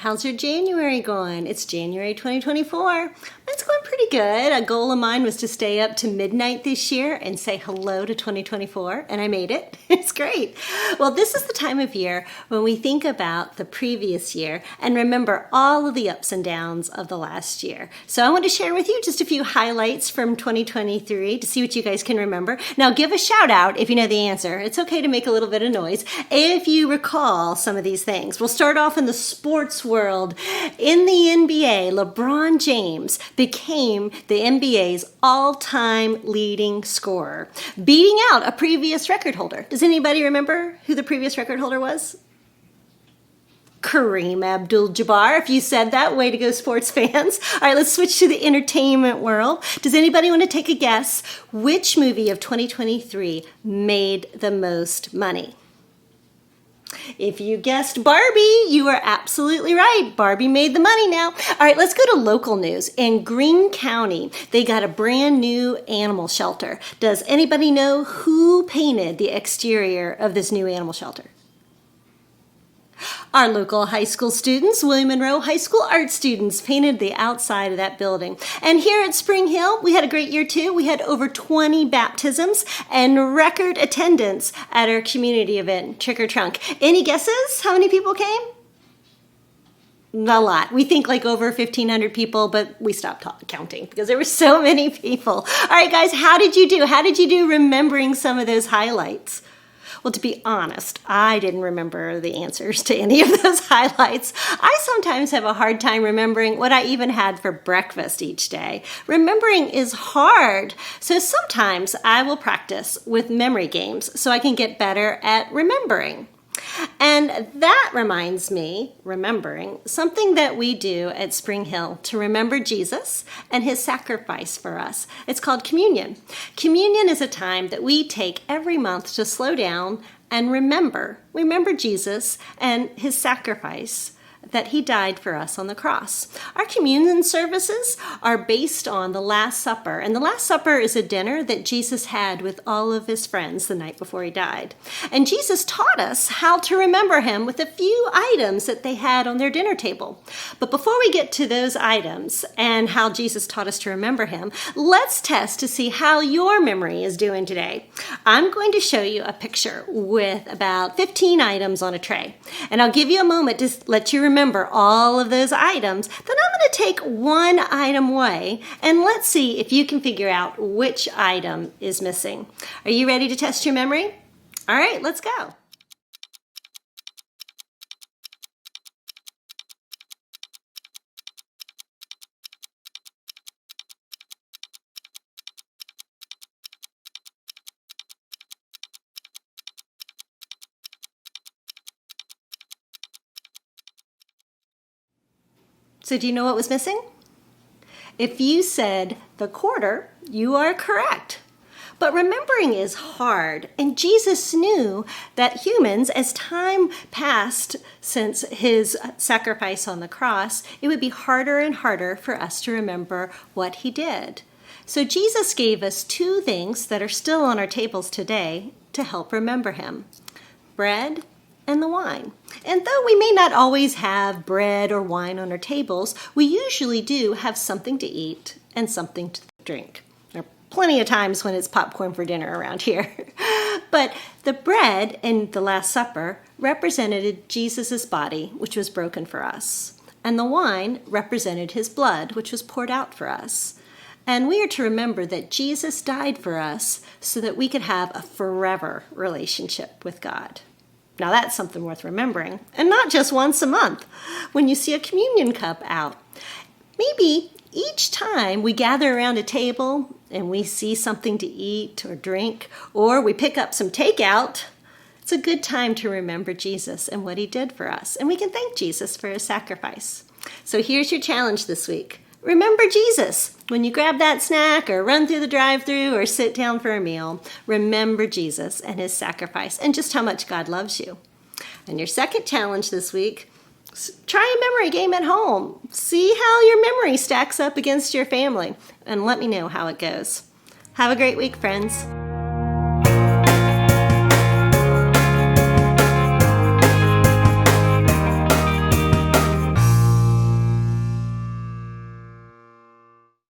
How's your January going? It's January 2024. It's going pretty good. A goal of mine was to stay up to midnight this year and say hello to 2024, and I made it. It's great. Well, this is the time of year when we think about the previous year and remember all of the ups and downs of the last year. So I want to share with you just a few highlights from 2023 to see what you guys can remember. Now, give a shout out if you know the answer. It's okay to make a little bit of noise if you recall some of these things. We'll start off in the sports world. In the NBA, LeBron James became the NBA's all-time leading scorer, beating out a previous record holder. Does anybody remember who the previous record holder was? Kareem Abdul-Jabbar. If you said that, way to go, sports fans. All right, let's switch to the entertainment world. Does anybody want to take a guess which movie of 2023 made the most money? If you guessed Barbie, you are absolutely right. Barbie made the money now. All right, let's go to local news. In Greene County, they got a brand new animal shelter. Does anybody know who painted the exterior of this new animal shelter? Our local high school students, William Monroe High School art students, painted the outside of that building. And here at Spring Hill, we had a great year too. We had over 20 baptisms and record attendance at our community event, Trick or Trunk. Any guesses how many people came? A lot. We think like over 1,500 people, but we stopped counting because there were so many people. All right, guys, how did you do? How did you do remembering some of those highlights? Well, to be honest, I didn't remember the answers to any of those highlights. I sometimes have a hard time remembering what I even had for breakfast each day. Remembering is hard, so sometimes I will practice with memory games so I can get better at remembering. And that reminds me, remembering, something that we do at Spring Hill to remember Jesus and his sacrifice for us. It's called communion. Communion is a time that we take every month to slow down and remember Jesus and his sacrifice, that he died for us on the cross. Our communion services are based on the Last Supper, and the Last Supper is a dinner that Jesus had with all of his friends the night before he died. And Jesus taught us how to remember him with a few items that they had on their dinner table. But before we get to those items and how Jesus taught us to remember him, let's test to see how your memory is doing today. I'm going to show you a picture with about 15 items on a tray, and I'll give you a moment to let you remember all of those items. Then I'm going to take one item away and let's see if you can figure out which item is missing. Are you ready to test your memory? All right, let's go. So do you know what was missing? If you said the quarter, you are correct. But remembering is hard, and Jesus knew that humans, as time passed since his sacrifice on the cross, it would be harder and harder for us to remember what he did. So Jesus gave us two things that are still on our tables today to help remember him: bread and the wine. And though we may not always have bread or wine on our tables, we usually do have something to eat and something to drink. There are plenty of times when it's popcorn for dinner around here. But the bread in the Last Supper represented Jesus' body, which was broken for us. And the wine represented his blood, which was poured out for us. And we are to remember that Jesus died for us so that we could have a forever relationship with God. Now that's something worth remembering, and not just once a month when you see a communion cup out. Maybe each time we gather around a table and we see something to eat or drink, or we pick up some takeout, it's a good time to remember Jesus and what he did for us, and we can thank Jesus for his sacrifice. So here's your challenge this week. Remember Jesus. When you grab that snack or run through the drive-thru or sit down for a meal, remember Jesus and his sacrifice and just how much God loves you. And your second challenge this week, try a memory game at home. See how your memory stacks up against your family and let me know how it goes. Have a great week, friends.